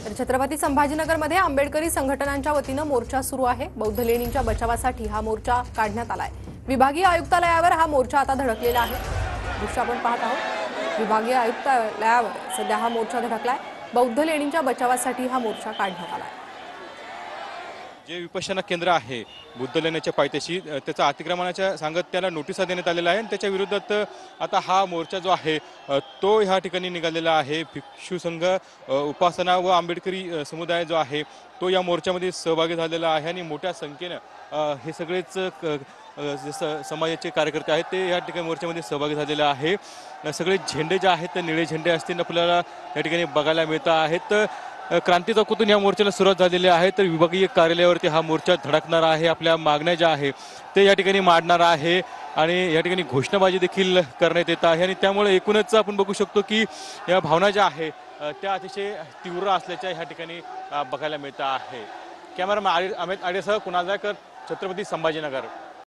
तर छत्रपती संभाजीनगरमध्ये आंबेडकरी संघटनांच्या वतीने मोर्चा सुरू आहे। बौद्ध लेणींच्या बचावासाठी हा मोर्चा काढण्यात आलाय। विभागीय आयुक्तालयावर हा मोर्चा आता धडकलेला आहे। दृश्य आपण पाहत आहोत। विभागीय आयुक्तालयावर सध्या हा मोर्चा धडकलाय। बौद्ध लेणींच्या बचावासाठी हा मोर्चा काढण्यात आलाय। जे विपश्यना केंद्र आहे बुद्ध लेण्याच्या पायथ्याशी त्याचा अतिक्रमणाच्या सांगत त्याला नोटिसा देण्यात आलेला आहे आणि त्याच्या विरोधात आता हा मोर्चा जो आहे तो ह्या ठिकाणी निघालेला आहे। भिक्षू संघ उपासना व आंबेडकरी समुदाय जो आहे तो या मोर्चामध्ये सहभागी झालेला आहे आणि मोठ्या संख्येने हे सगळेच समाजाचे कार्यकर्ते आहेत ते या ठिकाणी मोर्चामध्ये सहभागी झालेले आहे। सगळे झेंडे जे आहेत ते निळे झेंडे असतील आपल्याला या ठिकाणी बघायला मिळत आहेत। क्रांती चौकातून या मोर्चाला सुरुवात झालेली आहे तर विभागीय कार्यालयावरती हा मोर्चा धडकणार आहे। आपल्या मागण्या ज्या आहे ते या ठिकाणी मांडणार आहे आणि या ठिकाणी घोषणाबाजी देखील करण्यात येत आहे आणि त्यामुळे एकूणच आपण बघू शकतो की या भावना ज्या आहे त्या अतिशय तीव्र असल्याच्या ह्या ठिकाणी बघायला मिळत आहे। कॅमेरामॅन अमित आडेसह कुणाल जायकर, छत्रपती संभाजीनगर।